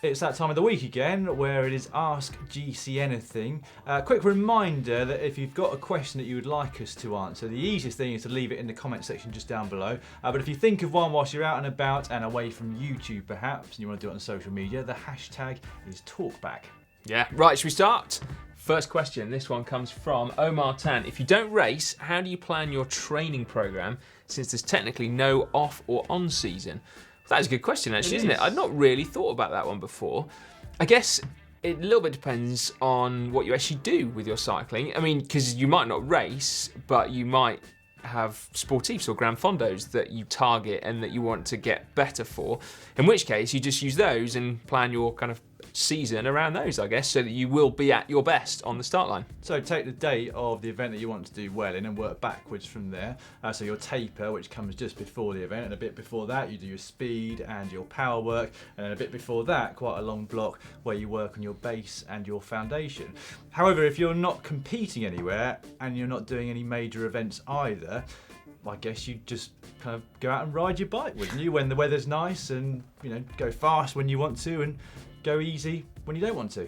It's that time of the week again where it is Ask GC Anything. Quick reminder that if you've got a question that you would like us to answer, the easiest thing is to leave it in the comment section just down below. But if you think of one whilst you're out and about and away from YouTube perhaps, and you want to do it on social media, the hashtag is TalkBack. Yeah, right, should we start? First question, this one comes from Omar Tan. If you don't race, how do you plan your training program since there's technically no off or on season? That's a good question, actually, isn't it? I'd not really thought about that one before. I guess it a little bit depends on what you actually do with your cycling. I mean, because you might not race, but you might have sportifs or grand fondos that you target and that you want to get better for. In which case, you just use those and plan your kind of season around those, I guess, so that you will be at your best on the start line. So take the date of the event that you want to do well in and work backwards from there. So your taper, which comes just before the event, and a bit before that you do your speed and your power work, and then a bit before that quite a long block where you work on your base and your foundation. However, if you're not competing anywhere and you're not doing any major events either, I guess you just kind of go out and ride your bike, wouldn't you, when the weather's nice, and go fast when you want to and go easy when you don't want to.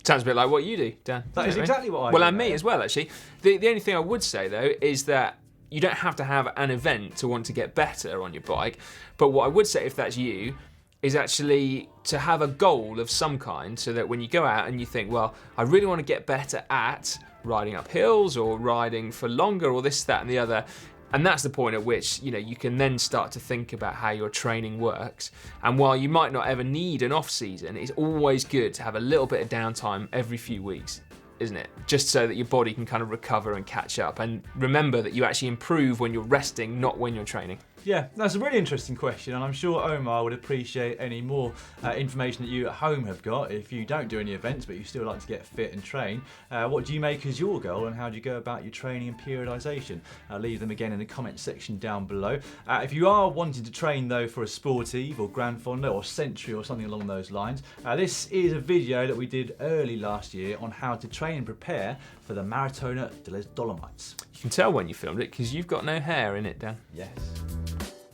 Sounds a bit like what you do, Dan. That is exactly what I do. Well, and me as well, actually. The only thing I would say, though, is that you don't have to have an event to want to get better on your bike. But what I would say, if that's you, is actually to have a goal of some kind, so that when you go out and you think, well, I really want to get better at riding up hills or riding for longer or this, that and the other. And that's the point at which you can then start to think about how your training works. And while you might not ever need an off season, it's always good to have a little bit of downtime every few weeks, isn't it? Just so that your body can kind of recover and catch up. And remember that you actually improve when you're resting, not when you're training. Yeah, that's a really interesting question, and I'm sure Omar would appreciate any more information that you at home have got. If you don't do any events but you still like to get fit and train, what do you make as your goal, and how do you go about your training and periodisation? Leave them again in the comment section down below. If you are wanting to train though for a sportive or grand fondo or century or something along those lines, this is a video that we did early last year on how to train and prepare for the Maratona de les Dolomites. You can tell when you filmed it because you've got no hair in it, Dan. Yes.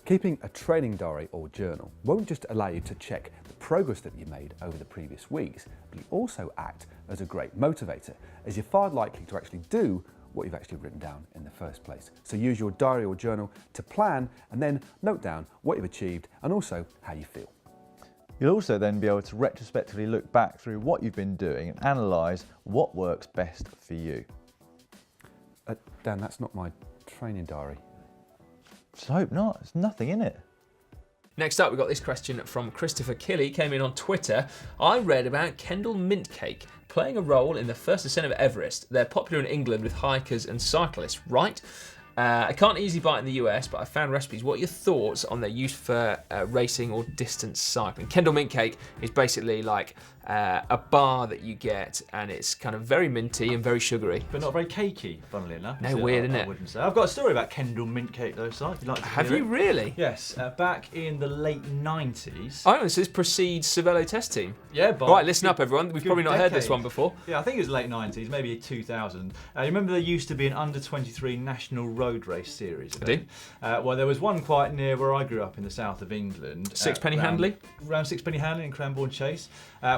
Keeping a training diary or journal won't just allow you to check the progress that you made over the previous weeks, but it also act as a great motivator, as you're far likely to actually do what you've actually written down in the first place. So use your diary or journal to plan and then note down what you've achieved and also how you feel. You'll also then be able to retrospectively look back through what you've been doing and analyse what works best for you. Dan, that's not my training diary. Just hope not, there's nothing in it. Next up, we got this question from Christopher Killy, came in on Twitter. I read about Kendal mint cake playing a role in the first ascent of Everest. They're popular in England with hikers and cyclists, right? I can't easily buy it in the US, but I found recipes. What are your thoughts on their use for racing or distance cycling? Kendal mint cake is basically like a bar that you get, and it's kind of very minty and very sugary. But not very cakey, funnily enough. No, weird, isn't it? I wouldn't say. I've got a story about Kendal mint cake though, Si, if you'd like to Have hear you it. really? Yes, back in the late 90s. Oh, this is precedes Cervelo test team. Yeah, but Right, listen up everyone, we've probably not heard this decade. one before. Yeah, I think it was late 90s, maybe 2000. You remember there used to be an under-23 national road race series? I do. Well, there was one quite near where I grew up in the south of England. Sixpenny Handley? Around Sixpenny Handley in Cranbourne Chase,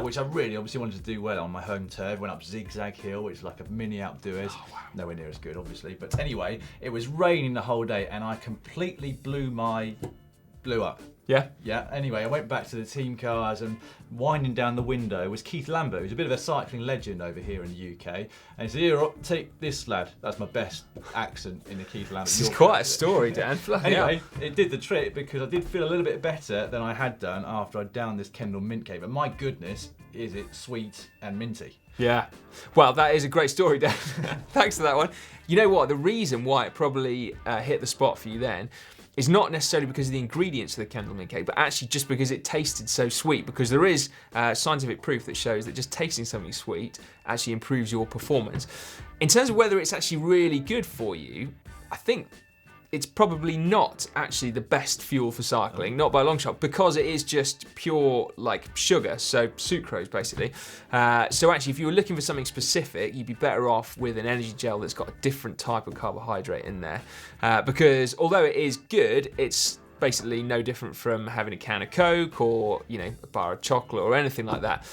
which I really obviously wanted to do well on my home turf. Went up Zigzag Hill, which is like a mini outdoors. Oh, wow. Nowhere near as good, obviously. But anyway, it was raining the whole day and I completely blew up. Yeah? Yeah, anyway, I went back to the team cars and winding down the window was Keith Lambert, who's a bit of a cycling legend over here in the UK. And he said, here, take this lad. That's my best accent in the Keith Lambert. This is quite a story, Dan. Anyway, it did the trick because I did feel a little bit better than I had done after I'd downed this Kendal mint cake. But my goodness, is it sweet and minty. Yeah. Well, that is a great story, Dan. Thanks for that one. You know what? The reason why it probably hit the spot for you then is not necessarily because of the ingredients of the Kendal mint cake, but actually just because it tasted so sweet, because there is scientific proof that shows that just tasting something sweet actually improves your performance. In terms of whether it's actually really good for you, I think it's probably not actually the best fuel for cycling, not by a long shot, because it is just pure like sugar, so sucrose basically. So actually, if you were looking for something specific, you'd be better off with an energy gel that's got a different type of carbohydrate in there. Because although it is good, it's basically no different from having a can of Coke or, you know, a bar of chocolate or anything like that.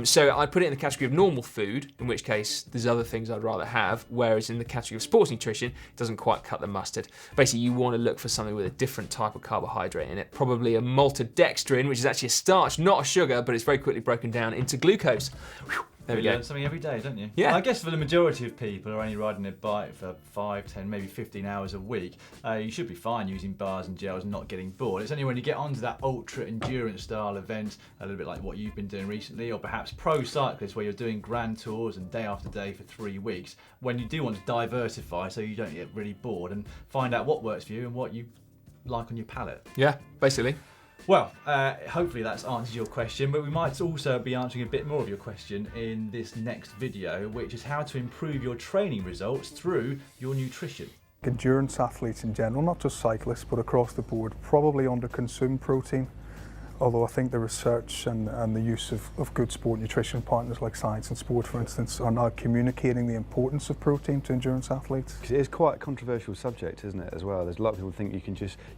So I put it in the category of normal food, in which case there's other things I'd rather have, whereas in the category of sports nutrition, it doesn't quite cut the mustard. Basically, you want to look for something with a different type of carbohydrate in it, probably a maltodextrin, which is actually a starch, not a sugar, but it's very quickly broken down into glucose. Whew. There we You go. learn something every day, don't you? Yeah. Well, I guess for the majority of people who are only riding their bike for 5, 10, maybe 15 hours a week, you should be fine using bars and gels and not getting bored. It's only when you get onto that ultra endurance style event, a little bit like what you've been doing recently, or perhaps pro cyclists where you're doing grand tours and day after day for 3 weeks, when you do want to diversify so you don't get really bored and find out what works for you and what you like on your palate. Yeah, basically. Well, hopefully that's answered your question, but we might also be answering a bit more of your question in this next video, which is how to improve your training results through your nutrition. Endurance athletes in general, not just cyclists, but across the board, probably under-consume protein. Although I think the research and the use of good sport nutrition partners like Science and Sport, for instance, are now communicating the importance of protein to endurance athletes. It is quite a controversial subject, isn't it, as well? There's a lot of people who think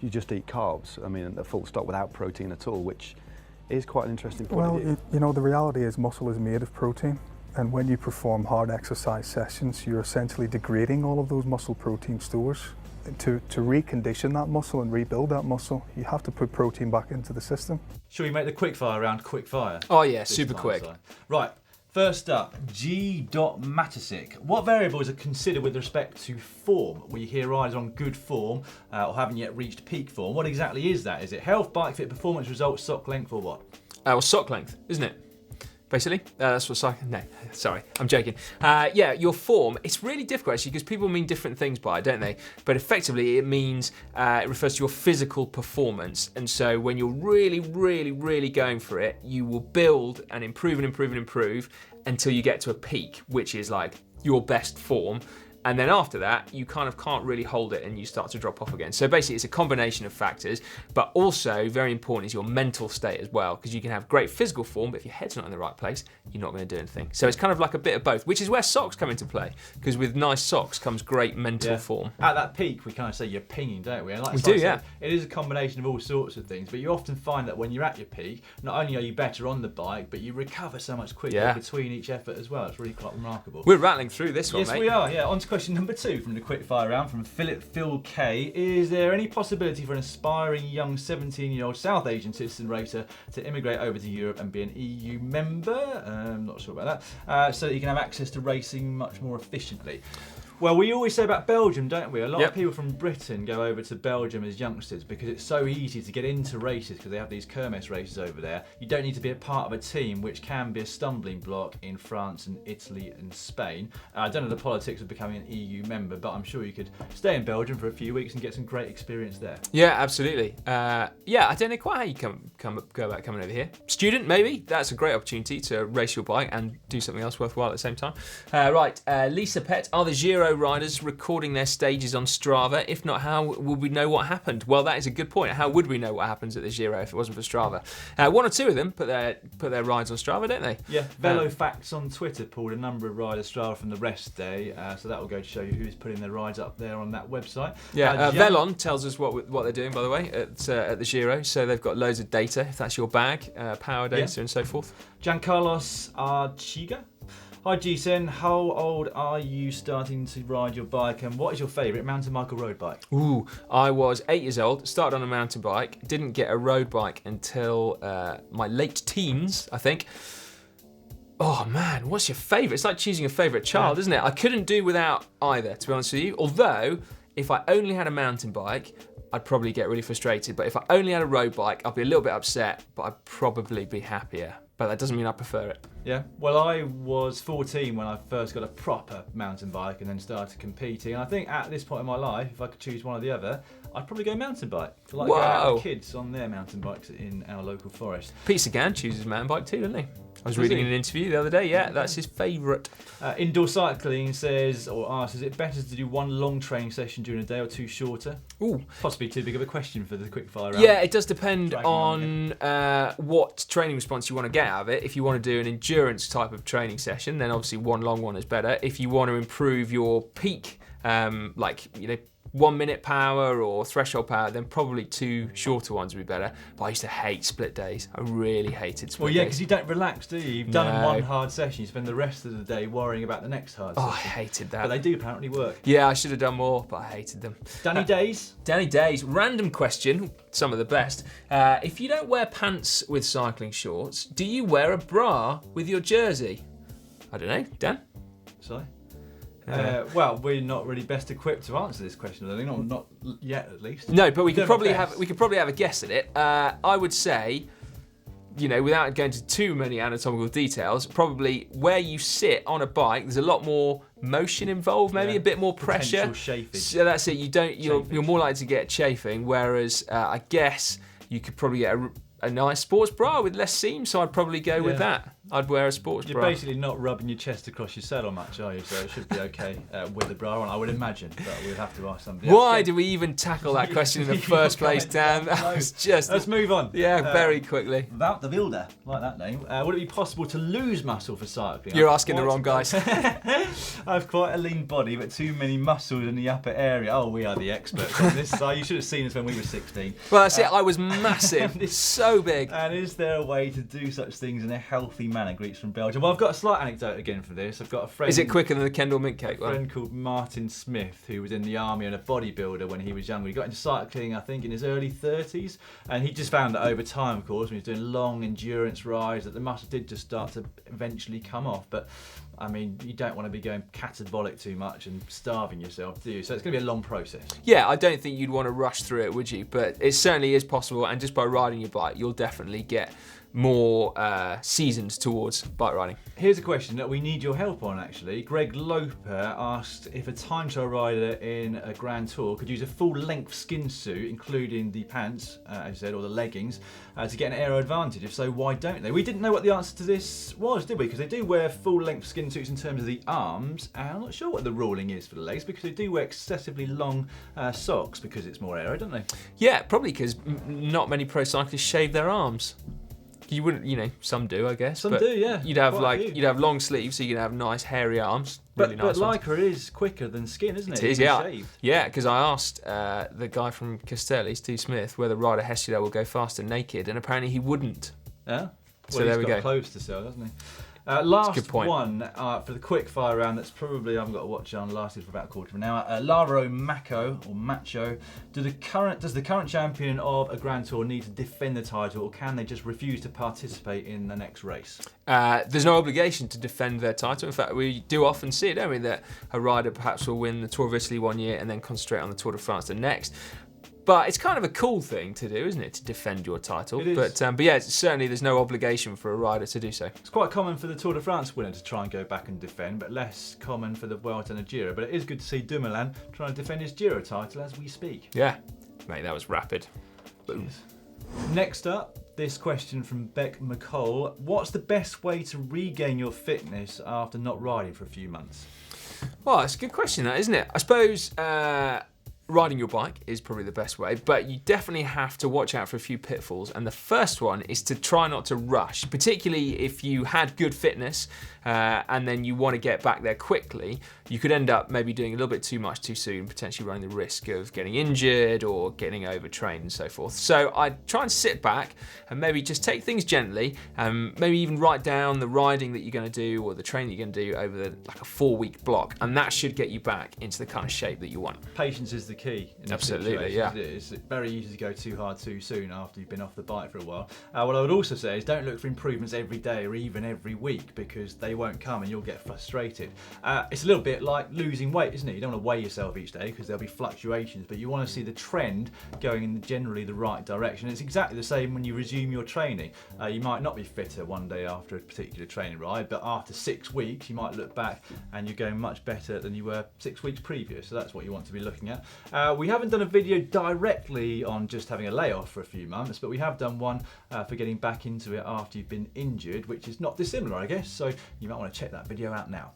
you just eat carbs, I mean, a full stop without protein at all, which is quite an interesting point of view. You know, the reality is muscle is made of protein. And when you perform hard exercise sessions, you're essentially degrading all of those muscle protein stores. To recondition that muscle and rebuild that muscle, you have to put protein back into the system. Shall we make the quickfire round quickfire? Oh yeah, this super time, quick. Si? Right, first up, G. Matisic. What variables are considered with respect to form? We hear riders on good form or haven't yet reached peak form. What exactly is that? Is it health, bike fit, performance results, sock length, or what? Well, sock length, isn't it? Basically, that's what cycling. No, sorry, I'm joking. Yeah, your form. It's really difficult actually because people mean different things by it, don't they? But effectively, it means it refers to your physical performance. And so, when you're really, really, really going for it, you will build and improve and improve and improve until you get to a peak, which is like your best form. And then after that, you kind of can't really hold it and you start to drop off again. So basically it's a combination of factors, but also very important is your mental state as well, because you can have great physical form, but if your head's not in the right place, you're not going to do anything. So it's kind of like a bit of both, which is where socks come into play, because with nice socks comes great mental form. At that peak, we kind of say you're pinging, don't we? And like We Si do, said, yeah. It is a combination of all sorts of things, but you often find that when you're at your peak, not only are you better on the bike, but you recover so much quicker between each effort as well. It's really quite remarkable. We're rattling through this one, Yes, mate. we are. Yeah. On to question number 2 from the quickfire round from Phil K. Is there any possibility for an aspiring young 17-year-old South Asian citizen racer to immigrate over to Europe and be an EU member? I'm not sure about that. So that you can have access to racing much more efficiently. Well, we always say about Belgium, don't we? A lot of people from Britain go over to Belgium as youngsters because it's so easy to get into races because they have these kermesse races over there. You don't need to be a part of a team, which can be a stumbling block in France and Italy and Spain. I don't know the politics of becoming an EU member, but I'm sure you could stay in Belgium for a few weeks and get some great experience there. Yeah, absolutely. Yeah, I don't know quite how you go about coming over here. Student, maybe? That's a great opportunity to race your bike and do something else worthwhile at the same time. Right, Lisa Pett, are the Giro riders recording their stages on Strava? If not, how would we know what happened? Well, that is a good point. How would we know what happens at the Giro if it wasn't for Strava? One or two of them put their rides on Strava, don't they? Yeah, Velo Facts on Twitter pulled a number of riders Strava from the rest day, so that will go to show you who's putting their rides up there on that website. Yeah, Velon tells us what they're doing, by the way, at the Giro, so they've got loads of data, if that's your bag, power data and so forth. Giancarlos Archiga. Hi GCN, how old are you starting to ride your bike and what is your favourite mountain bike or road bike? Ooh, I was 8 years old, started on a mountain bike, didn't get a road bike until my late teens, I think. Oh man, what's your favourite? It's like choosing a favourite child, isn't it? I couldn't do without either, to be honest with you. Although, if I only had a mountain bike, I'd probably get really frustrated. But if I only had a road bike, I'd be a little bit upset, but I'd probably be happier. But that doesn't mean I prefer it. Yeah, well I was 14 when I first got a proper mountain bike and then started competing. And I think at this point in my life, if I could choose one or the other, I'd probably go mountain bike. I like going out with kids on their mountain bikes in our local forest. Pete Sagan chooses mountain bike too, doesn't he? I was reading an interview the other day, that's his favourite. Indoor Cycling says, or asks, is it better to do one long training session during a day or two shorter? Ooh. Possibly too big of a question for the quickfire round. Yeah, it does depend on what training response you want to get out of it. If you want to do an endurance type of training session, then obviously one long one is better. If you want to improve your peak, 1 minute power or threshold power, then probably 2 shorter ones would be better. But I used to hate split days. I really hated split days. Well, yeah, because you don't relax, do you? You've done one hard session, you spend the rest of the day worrying about the next hard session. Oh, I hated that. But they do apparently work. Yeah, I should have done more, but I hated them. Danny Days? Danny Days, random question, some of the best. If you don't wear pants with cycling shorts, do you wear a bra with your jersey? I don't know, Dan? Sorry? Well, we're not really best equipped to answer this question. I think not yet, at least. No, but we could probably have a guess at it. I would say, you know, without going into too many anatomical details, probably where you sit on a bike, there's a lot more motion involved, maybe a bit more pressure. Potential chafing. So that's it. You're more likely to get chafing. Whereas I guess you could probably get a nice sports bra with less seam. So I'd probably go with that. I'd wear a sports bra. You're basically not rubbing your chest across your saddle much, are you? So it should be okay with the bra on, I would imagine. But we'd have to ask somebody else. Why do we even tackle that question in the first place, Dan? That was just... Let's move on. Yeah, very quickly. Wout de Wilde, like that name. Would it be possible to lose muscle for cycling? You're asking the wrong guys. I have quite a lean body, but too many muscles in the upper area. Oh, we are the experts on this. You should have seen us when we were 16. Well, that's it. I was massive. So big. And is there a way to do such things in a healthy manner? Greets from Belgium. Well, I've got a slight anecdote again for this. I've got a friend. Is it quicker than the Kendall mint cake one? A friend called Martin Smith, who was in the army and a bodybuilder when he was younger. He got into cycling, I think, in his early 30s, and he just found that over time, of course, when he was doing long endurance rides, that the muscle did just start to eventually come off. But I mean, you don't want to be going catabolic too much and starving yourself, do you? So it's going to be a long process. Yeah, I don't think you'd want to rush through it, would you? But it certainly is possible, and just by riding your bike, you'll definitely get more seasoned towards bike riding. Here's a question that we need your help on, actually. Greg Loper asked if a time trial rider in a Grand Tour could use a full-length skin suit, including the pants, as you said, or the leggings, to get an aero advantage. If so, why don't they? We didn't know what the answer to this was, did we? Because they do wear full-length skin suits in terms of the arms, and I'm not sure what the ruling is for the legs, because they do wear excessively long socks because it's more aero, don't they? Yeah, probably because not many pro cyclists shave their arms. You wouldn't, you know, some do, I guess. Some do, yeah. You'd have you'd have long sleeves, so you'd have nice hairy arms. Really but nice ones. Lycra is quicker than skin, isn't it? It is, yeah. Yeah, because I asked the guy from Castelli, Steve Smith, whether Ryder Hesjedal will go faster naked, and apparently he wouldn't. Yeah. Well, so there we go. He's got clothes to sell, hasn't he? Last good point. one for the quick fire round. That's probably I haven't got to watch on. Lasted for about a quarter of an hour. Laro Macho or Macho. Does the current champion of a Grand Tour need to defend the title, or can they just refuse to participate in the next race? There's no obligation to defend their title. In fact, we do often see it, don't we, that a rider perhaps will win the Tour of Italy one year and then concentrate on the Tour de France the next. But it's kind of a cool thing to do, isn't it, to defend your title? It is. But yeah, certainly there's no obligation for a rider to do so. It's quite common for the Tour de France winner to try and go back and defend, but less common for the Vuelta and the Giro. But it is good to see Dumoulin trying to defend his Giro title as we speak. Yeah, mate, that was rapid. Boom. Next up, this question from Beck McCall. What's the best way to regain your fitness after not riding for a few months? Well, it's a good question, that, isn't it? I suppose riding your bike is probably the best way, but you definitely have to watch out for a few pitfalls. And the first one is to try not to rush, particularly if you had good fitness and then you want to get back there quickly. You could end up maybe doing a little bit too much too soon, potentially running the risk of getting injured or getting overtrained and so forth. So I'd try and sit back and maybe just take things gently, maybe even write down the riding that you're going to do or the training you're going to do over like a 4-week block, and that should get you back into the kind of shape that you want. Patience is the key. Absolutely, yeah. It's very easy to go too hard too soon after you've been off the bike for a while. What I would also say is don't look for improvements every day or even every week, because they won't come and you'll get frustrated. It's a little bit like losing weight, isn't it? You don't want to weigh yourself each day because there'll be fluctuations, but you want to see the trend going in generally the right direction. It's exactly the same when you resume your training. You might not be fitter one day after a particular training ride, but after 6 weeks you might look back and you're going much better than you were 6 weeks previous. So that's what you want to be looking at. We haven't done a video directly on just having a layoff for a few months, but we have done one for getting back into it after you've been injured, which is not dissimilar, I guess. So you might want to check that video out now.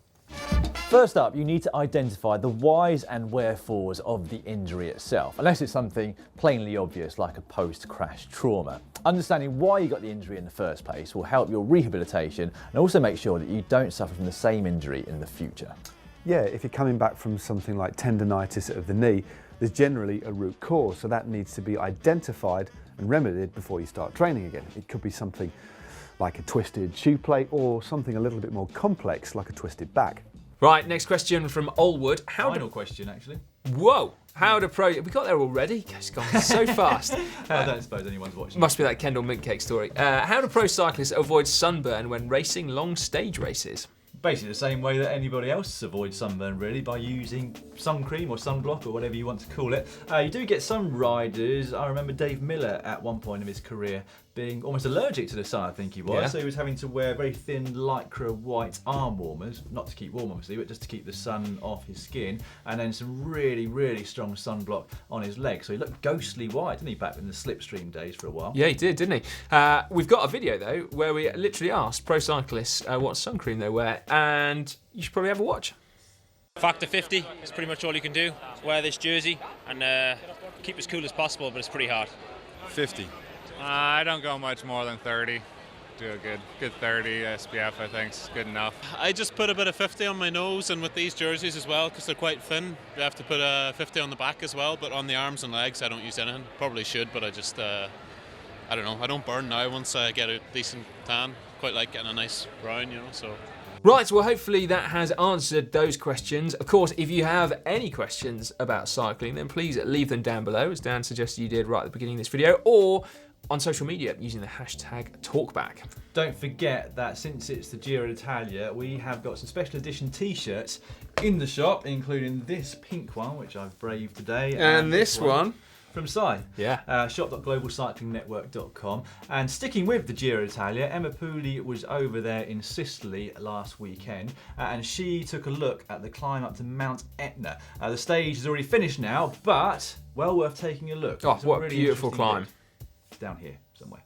First up, you need to identify the whys and wherefores of the injury itself, unless it's something plainly obvious like a post-crash trauma. Understanding why you got the injury in the first place will help your rehabilitation and also make sure that you don't suffer from the same injury in the future. Yeah, if you're coming back from something like tendonitis of the knee, there's generally a root cause, so that needs to be identified and remedied before you start training again. It could be something like a twisted shoe plate or something a little bit more complex like a twisted back. Right, next question from Olwood. Final question, actually. Whoa! How do pro... We got there already? It's gone so fast. I don't suppose anyone's watching. Must be that Kendall Mintcake story. How do pro cyclists avoid sunburn when racing long stage races? Basically the same way that anybody else avoids sunburn, really, by using sun cream or sunblock or whatever you want to call it. You do get some riders. I remember Dave Miller at one point of his career being almost allergic to the sun, I think he was. Yeah. So he was having to wear very thin lycra white arm warmers, not to keep warm obviously, but just to keep the sun off his skin, and then some really, really strong sunblock on his legs. So he looked ghostly white, didn't he, back in the slipstream days for a while? Yeah, he did, didn't he? We've got a video, though, where we literally asked pro cyclists what sun cream they wear, and you should probably have a watch. Factor 50 is pretty much all you can do. Wear this jersey and keep as cool as possible, but it's pretty hard. 50. I don't go much more than 30. Do a good 30 SPF, I think, is good enough. I just put a bit of 50 on my nose, and with these jerseys as well, because they're quite thin, you have to put a 50 on the back as well, but on the arms and legs I don't use anything. Probably should, but I just, I don't know, I don't burn now once I get a decent tan. Quite like getting a nice brown, so... Right, well, hopefully that has answered those questions. Of course, if you have any questions about cycling, then please leave them down below, as Dan suggested you did right at the beginning of this video, or on social media using the hashtag TalkBack. Don't forget that since it's the Giro d'Italia, we have got some special edition t-shirts in the shop, including this pink one, which I've braved today. And this one. From Cy. Yeah. shop.globalcyclingnetwork.com. And sticking with the Giro d'Italia, Emma Pooley was over there in Sicily last weekend, and she took a look at the climb up to Mount Etna. The stage is already finished now, but well worth taking a look. Oh, It's a what a really beautiful interesting climb. bit. Down here somewhere.